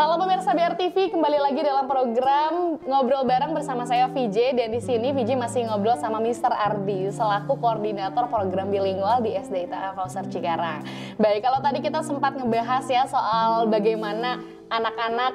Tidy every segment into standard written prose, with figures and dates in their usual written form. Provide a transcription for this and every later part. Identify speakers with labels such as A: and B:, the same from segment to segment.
A: Halo pemirsa BR TV, kembali lagi dalam program Ngobrol Bareng bersama saya VJ, dan di sini VJ masih ngobrol sama Mr. Ardi selaku koordinator program bilingual di SD ITA Al-Kausar Cikarang. Baik, kalau tadi kita sempat ngebahas ya soal bagaimana anak-anak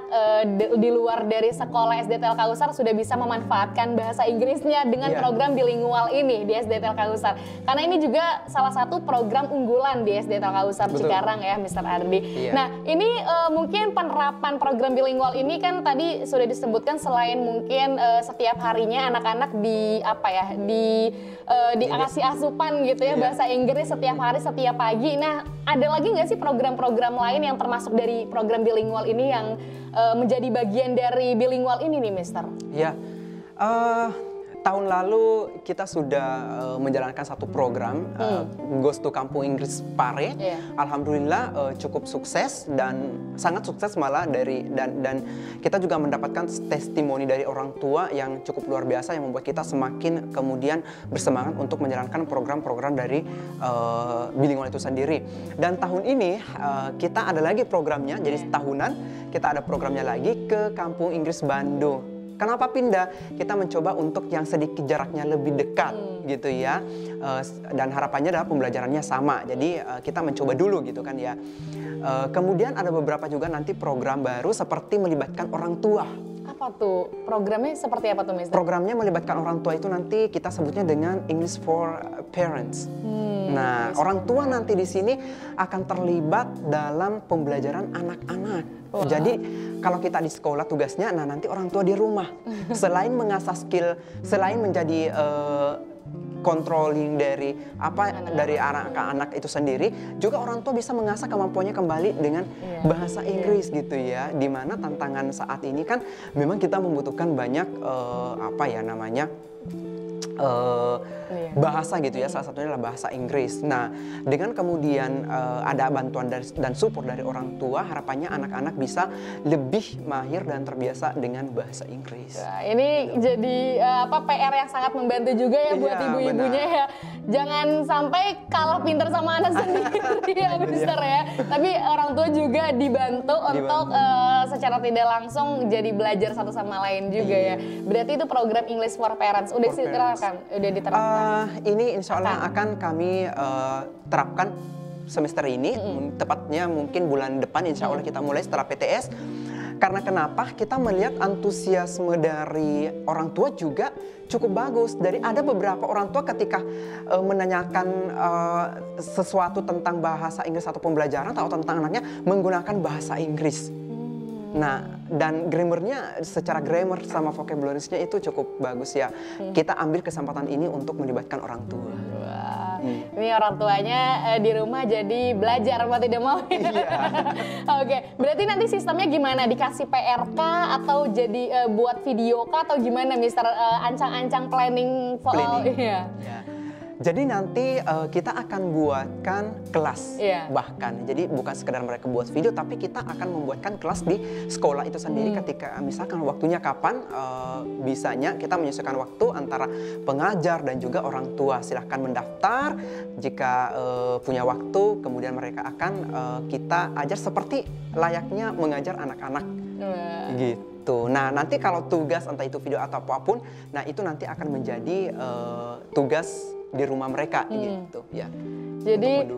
A: di luar dari sekolah SD ITA Al-Kausar sudah bisa memanfaatkan bahasa Inggrisnya dengan program bilingual ini di SD ITA Al-Kausar. Karena ini juga salah satu program unggulan di SD ITA Al-Kausar Cikarang ya, Mr. Ardi. Nah, ini mungkin penerapan program bilingual ini kan tadi sudah disebutkan, selain mungkin setiap harinya anak-anak dikasih asupan gitu ya bahasa Inggris setiap hari, setiap pagi. Nah, ada lagi nggak sih program-program lain yang termasuk dari program bilingual ini yang menjadi bagian dari bilingual ini nih, Mister?
B: Ya, tahun lalu kita sudah menjalankan satu program Goes to Kampung Inggris Pare. Alhamdulillah cukup sukses dan sangat sukses malah dan kita juga mendapatkan testimoni dari orang tua yang cukup luar biasa yang membuat kita semakin kemudian bersemangat untuk menjalankan program-program dari bilingual itu sendiri. Dan tahun ini kita ada lagi programnya, jadi tahunan kita ada programnya lagi ke Kampung Inggris Bandung. Kenapa pindah? Kita mencoba untuk yang sedikit jaraknya lebih dekat gitu ya, dan harapannya adalah pembelajarannya sama. Jadi kita mencoba dulu gitu kan ya. Kemudian ada beberapa juga nanti program baru seperti melibatkan orang tua.
A: Apa tuh? Programnya seperti apa tuh, Mister?
B: Programnya melibatkan orang tua itu nanti kita sebutnya dengan English for Parents. Nah, orang tua nanti di sini akan terlibat dalam pembelajaran anak-anak. Jadi kalau kita di sekolah tugasnya, nah nanti orang tua di rumah selain mengasah skill, selain menjadi controlling dari anak-anak itu sendiri, juga orang tua bisa mengasah kemampuannya kembali dengan bahasa Inggris gitu ya. Dimana tantangan saat ini kan memang kita membutuhkan banyak bahasa gitu ya, salah satunya adalah bahasa Inggris. Nah, dengan kemudian ada bantuan dan support dari orang tua, harapannya anak-anak bisa lebih mahir dan terbiasa dengan bahasa Inggris.
A: Nah, ini jadi PR yang sangat membantu juga ya buat ibu-ibunya ya. Jangan sampai kalah pinter sama anak sendiri ya, Mister ya. Tapi orang tua juga dibantu untuk secara tidak langsung jadi belajar satu sama lain juga ya. Berarti itu program English for Parents udah diterapkan.
B: Ini insya Allah akan kami terapkan semester ini, tepatnya mungkin bulan depan insya Allah kita mulai setelah PTS. Karena kenapa? Kita melihat antusiasme dari orang tua juga cukup bagus. Ada beberapa orang tua ketika menanyakan sesuatu tentang bahasa Inggris atau pembelajaran atau tentang anaknya menggunakan bahasa Inggris. Nah, dan grammarnya secara grammar sama vocabulary-nya itu cukup bagus ya. Kita ambil kesempatan ini untuk melibatkan orang tua.
A: Wah, ini orang tuanya di rumah jadi belajar mau tidak mau. Oke, berarti nanti sistemnya gimana? Dikasih PRK atau jadi buat video kah atau gimana, Mister? Ancang-ancang planning.
B: Jadi nanti kita akan buatkan kelas bahkan. Jadi bukan sekedar mereka buat video, tapi kita akan membuatkan kelas di sekolah itu sendiri. Ketika misalkan waktunya kapan, bisanya kita menyesuaikan waktu antara pengajar dan juga orang tua. Silahkan mendaftar jika punya waktu, kemudian mereka akan kita ajar seperti layaknya mengajar anak-anak gitu. Nah, nanti kalau tugas entah itu video atau apapun, nah itu nanti akan menjadi tugas di rumah mereka gitu ya.
A: Jadi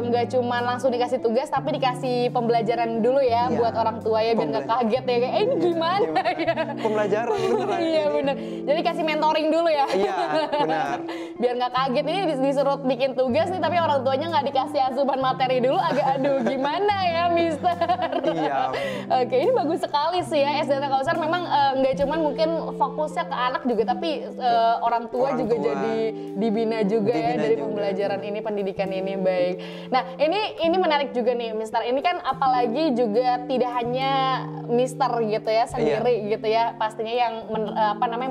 A: nggak cuma langsung dikasih tugas, tapi dikasih pembelajaran dulu ya buat orang tua ya, biar nggak kaget ya kayak ini gimana ya.
B: Pembelajaran beneran.
A: Iya bener. Jadi kasih mentoring dulu ya.
B: Iya benar.
A: Biar nggak kaget, ini disuruh bikin tugas nih tapi orang tuanya nggak dikasih asupan materi dulu, agak aduh gimana ya, Mister. Iya. Oke, ini bagus sekali sih ya SD ITA Al-Kausar. Memang nggak cuma mungkin fokusnya ke anak juga, tapi orang tua juga jadi dibina juga ya dari pembelajaran ini, pendidikan ini. Baik. Nah, ini menarik juga nih, Mister. Ini kan apalagi juga tidak hanya Mister gitu ya sendiri gitu ya, pastinya yang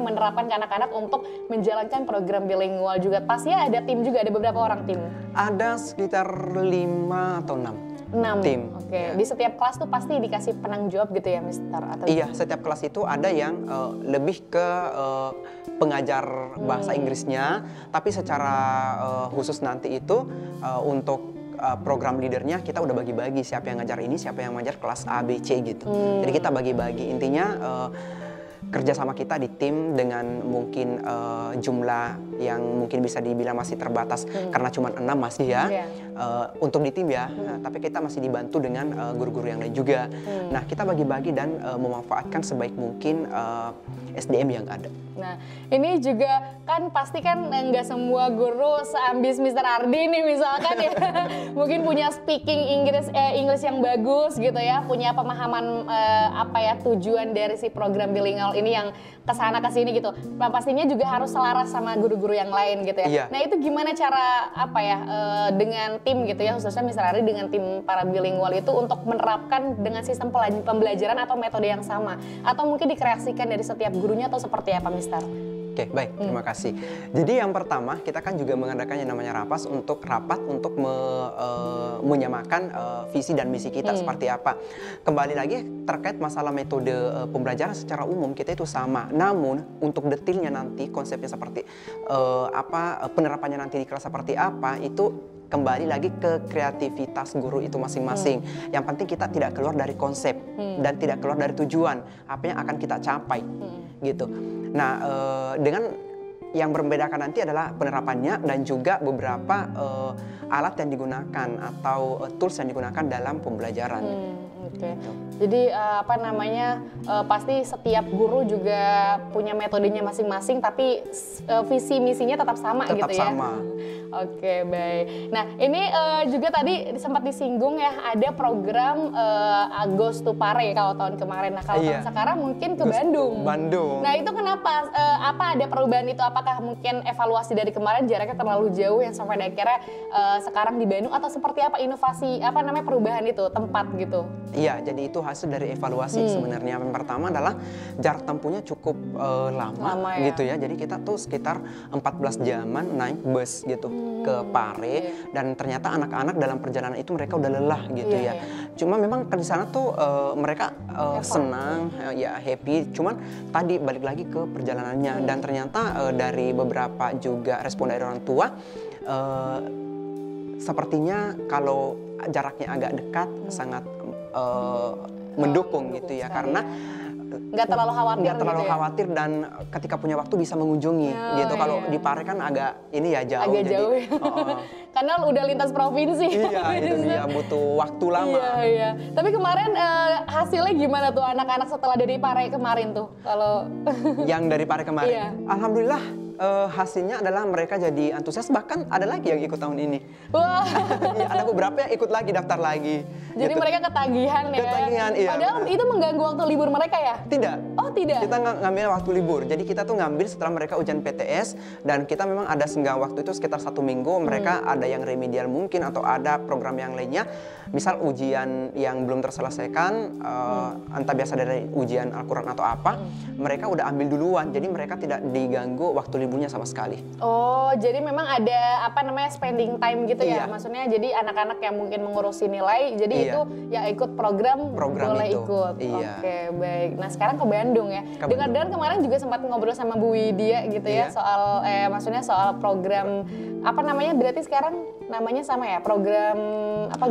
A: menerapkan ke anak-anak untuk menjalankan program bilingual juga. Pastinya ada tim juga, ada beberapa orang tim.
B: Ada sekitar 5 atau 6 tim.
A: Oke. Di setiap kelas tuh pasti dikasih penanggung jawab gitu ya, Mister? Atau
B: setiap kelas itu ada yang lebih ke pengajar bahasa Inggrisnya, tapi secara khusus nanti itu untuk program leadernya kita udah bagi-bagi siapa yang ngajar ini, siapa yang ngajar kelas A, B, C gitu. Jadi kita bagi-bagi, intinya kerja sama kita di tim dengan mungkin jumlah yang mungkin bisa dibilang masih terbatas karena cuma 6 masih ya untuk di tim ya, tapi kita masih dibantu dengan guru-guru yang lain juga. Nah kita bagi-bagi dan memanfaatkan sebaik mungkin SDM yang ada.
A: Nah ini juga kan pasti kan nggak semua guru seambis Mr. Ardi nih misalkan ya mungkin punya speaking English yang bagus gitu ya, punya pemahaman apa ya tujuan dari si program bilingual ini yang kesana kesini gitu. Nah pastinya juga harus selaras sama guru-guru yang lain gitu ya.
B: Iya.
A: Nah itu gimana cara apa ya dengan tim gitu ya, khususnya Mr. Ardi dengan tim para bilingual itu untuk menerapkan dengan sistem pembelajaran atau metode yang sama, atau mungkin dikreasikan dari setiap gurunya atau seperti apa Mister?
B: Oke, baik, terima kasih. Jadi yang pertama kita kan juga mengadakan yang namanya rapat untuk menyamakan visi dan misi kita seperti apa. Kembali lagi terkait masalah metode pembelajaran secara umum kita itu sama. Namun untuk detailnya nanti konsepnya seperti apa, penerapannya nanti di kelas seperti apa itu kembali lagi ke kreativitas guru itu masing-masing. Yang penting kita tidak keluar dari konsep dan tidak keluar dari tujuan apa yang akan kita capai gitu. Nah, dengan yang membedakan nanti adalah penerapannya dan juga beberapa alat yang digunakan atau tools yang digunakan dalam pembelajaran.
A: Oke. Jadi apa namanya pasti setiap guru juga punya metodenya masing-masing, tapi visi misinya tetap sama
B: tetap
A: gitu ya.
B: Sama.
A: Oke, baik. Nah ini juga tadi sempat disinggung ya, ada program Goes to Pare kalau tahun kemarin. Nah kalau tahun sekarang mungkin ke Bandung. Nah itu kenapa? Apa ada perubahan itu? Apakah mungkin evaluasi dari kemarin jaraknya terlalu jauh yang sampai akhirnya sekarang di Bandung, atau seperti apa inovasi apa namanya perubahan itu tempat gitu?
B: Iya, jadi itu hasil dari evaluasi sebenarnya. Yang pertama adalah jarak tempuhnya cukup lama gitu ya. Jadi kita tuh sekitar 14 jaman naik bus gitu ke Pare, dan ternyata anak-anak dalam perjalanan itu mereka udah lelah gitu ya. Cuma memang di sana tuh mereka senang, ya happy. Cuman tadi balik lagi ke perjalanannya, dan ternyata dari beberapa juga respon dari orang tua sepertinya kalau jaraknya agak dekat sangat mendukung gitu ya, karena
A: nggak terlalu
B: khawatir dan ketika punya waktu bisa mengunjungi gitu. Kalau di Pare kan agak ini ya jauh,
A: agak jauh ya. Karena udah lintas provinsi.
B: Iya, itu dia butuh waktu lama.
A: Iya. Tapi kemarin hasilnya gimana tuh anak-anak setelah dari Pare kemarin tuh? Kalau
B: yang dari Pare kemarin, alhamdulillah hasilnya adalah mereka jadi antusias, bahkan ada lagi yang ikut tahun ini. Wah. Ya, ada beberapa yang ikut lagi, daftar lagi.
A: Jadi mereka ketagihan ya.
B: Ketagihan, iya.
A: Padahal itu mengganggu waktu libur mereka ya?
B: Tidak.
A: Oh tidak?
B: Kita ngambil waktu libur. Jadi kita tuh ngambil setelah mereka ujian PTS, dan kita memang ada senggang waktu itu sekitar 1 minggu. Mereka ada yang remedial mungkin, atau ada program yang lainnya. Misal ujian yang belum terselesaikan, entah biasa dari ujian Al-Quran atau apa, mereka udah ambil duluan. Jadi mereka tidak diganggu waktu liburnya sama sekali. Oh,
A: jadi memang ada apa namanya spending time gitu ya? Maksudnya jadi anak-anak yang mungkin mengurusi nilai, jadi itu ya ikut program boleh
B: itu.
A: Ikut. Oke, baik. Nah sekarang ke Bandung ya. Dengar-dengar kemarin juga sempat ngobrol sama Bu Widya gitu ya soal maksudnya soal program apa namanya, berarti sekarang namanya sama ya, program apa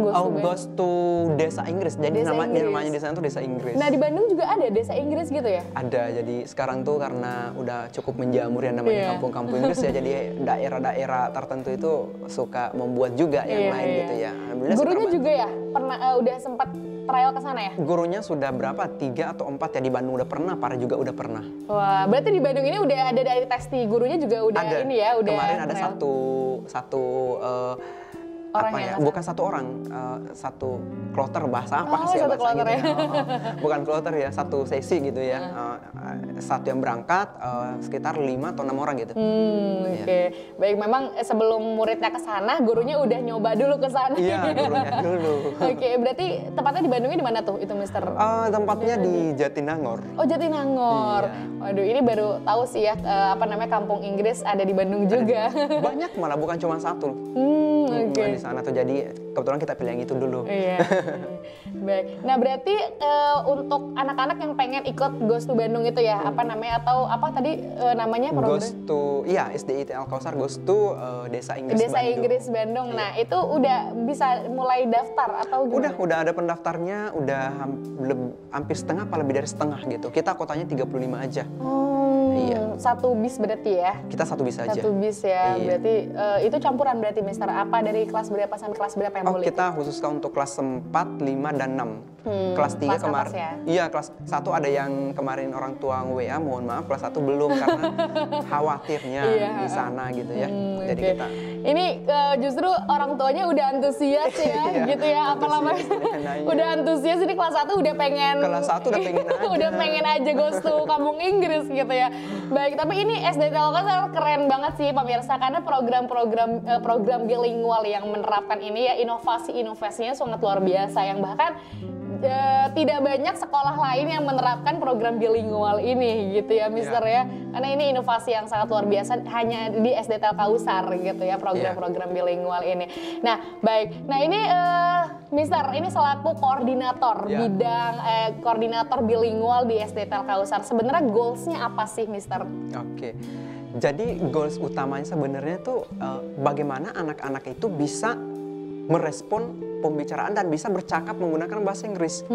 B: Goes to Desa Inggris. Jadi namanya desa itu Desa Inggris.
A: Nah di Bandung juga ada Desa Inggris gitu ya?
B: Ada. Jadi sekarang tuh karena udah cukup menjamur yang namanya kampung-kampung Inggris ya, jadi daerah-daerah tertentu itu suka membuat juga yang lain gitu ya.
A: Gurunya juga ya pernah udah sempat trial ke sana ya? Gurunya
B: sudah berapa? 3 atau 4 ya, di Bandung udah pernah, Pare juga udah pernah.
A: Wah, berarti di Bandung ini udah ada dari tes di gurunya juga udah
B: ada.
A: Ini ya, udah.
B: Kemarin ada satu
A: orang
B: apa ya? Bukan satu orang, satu kloter, bahasa apa
A: sih
B: ya
A: bahasa gitu ya?
B: Bukan kloter ya, satu sesi gitu ya. Satu yang berangkat sekitar 5 atau 6 orang gitu.
A: Oke. Baik, memang sebelum muridnya ke sana, gurunya udah nyoba dulu ke sana.
B: Iya, gurunya dulu.
A: Oke, berarti tempatnya di Bandungnya di mana tuh itu Mister?
B: Tempatnya di Jatinangor.
A: Oh, Jatinangor. Iya. Waduh, ini baru tahu sih ya apa namanya kampung Inggris ada di Bandung juga.
B: Banyak malah, bukan cuma satu. di sana tuh, jadi kebetulan kita pilih yang itu dulu.
A: Iya. Baik. Nah berarti untuk anak-anak yang pengen ikut Goes to Bandung itu ya, apa namanya atau apa tadi namanya program?
B: Goes to, iya SDIT Al-Kausar Goes to Desa Inggris
A: Desa
B: Bandung.
A: Inggris Bandung. Nah itu udah bisa mulai daftar atau gimana?
B: Udah ada pendaftarnya, udah hampir setengah, apa lebih dari setengah gitu. Kita kotanya 35 aja. Iya.
A: Satu bis berarti ya?
B: Kita satu bis aja.
A: Satu bis ya,
B: Iya.
A: berarti itu campuran berarti Mister, apa dari kelas berapa sampai kelas berapa yang boleh?
B: Kita khususkan untuk kelas 4, 5, dan 6. Kelas 3
A: kelas
B: kemarin.
A: atas ya?
B: Iya, kelas 1 ada yang kemarin orang tua WA, mohon maaf, kelas 1 belum karena khawatirnya di sana gitu ya. Jadi kita
A: ini justru orang tuanya udah antusias ya, gitu ya, apa namanya? Udah antusias, ini kelas 1 udah pengen.
B: Kelas 1 udah pengen aja.
A: Udah pengen aja Goes to Kampung Inggris gitu ya. Baik, tapi ini SDIT Al-Kausar keren banget sih pemirsa, karena program bilingual yang menerapkan ini ya, inovasinya sangat luar biasa, yang bahkan tidak banyak sekolah lain yang menerapkan program bilingual ini gitu ya Mister ya. Karena ini inovasi yang sangat luar biasa hanya di SDIT Al-Kausar gitu ya, program-program bilingual ini. Nah baik, nah ini Mister ini selaku koordinator bidang koordinator bilingual di SDIT Al-Kausar, sebenarnya goalsnya apa sih Mister?
B: Oke. Jadi goals utamanya sebenarnya tuh bagaimana anak-anak itu bisa merespon pembicaraan dan bisa bercakap menggunakan bahasa Inggris.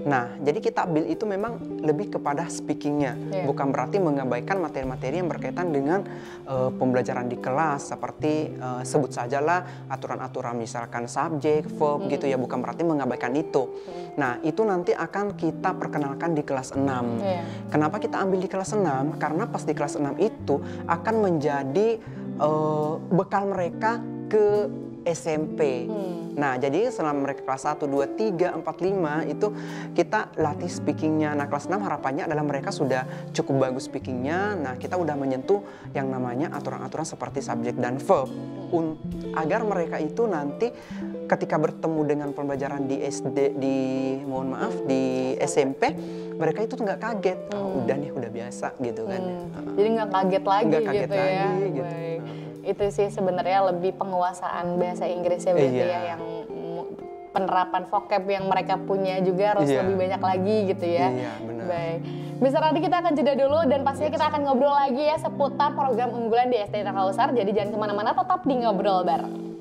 B: Nah, jadi kita ambil itu memang lebih kepada speakingnya, bukan berarti mengabaikan materi-materi yang berkaitan dengan pembelajaran di kelas, seperti sebut sajalah aturan-aturan misalkan subjek, verb gitu ya, bukan berarti mengabaikan itu. Nah, itu nanti akan kita perkenalkan di kelas 6. Kenapa kita ambil di kelas 6? Karena pas di kelas 6 itu akan menjadi bekal mereka ke SMP. Nah, jadi selama mereka kelas 1, 2, 3, 4, 5 itu kita latih speakingnya. Nah, kelas 6 harapannya adalah mereka sudah cukup bagus speakingnya. Nah, kita udah menyentuh yang namanya aturan-aturan seperti subjek dan verb. Agar mereka itu nanti ketika bertemu dengan pembelajaran di di SMP, mereka itu nggak kaget. Oh, udah nih, udah biasa gitu kan.
A: Jadi nggak kaget lagi
B: nggak kaget
A: gitu ya.
B: lagi, gitu.
A: Baik. Itu sih sebenarnya lebih penguasaan bahasa Inggrisnya berarti ya, yang penerapan vocab yang mereka punya juga harus lebih banyak lagi gitu ya.
B: Iya, benar.
A: Baik. Mister Ardi, kita akan jeda dulu dan pastinya kita akan ngobrol lagi ya seputar program unggulan di SDIT Al-Kausar. Jadi jangan kemana-mana, tetap di Ngobrol Bareng.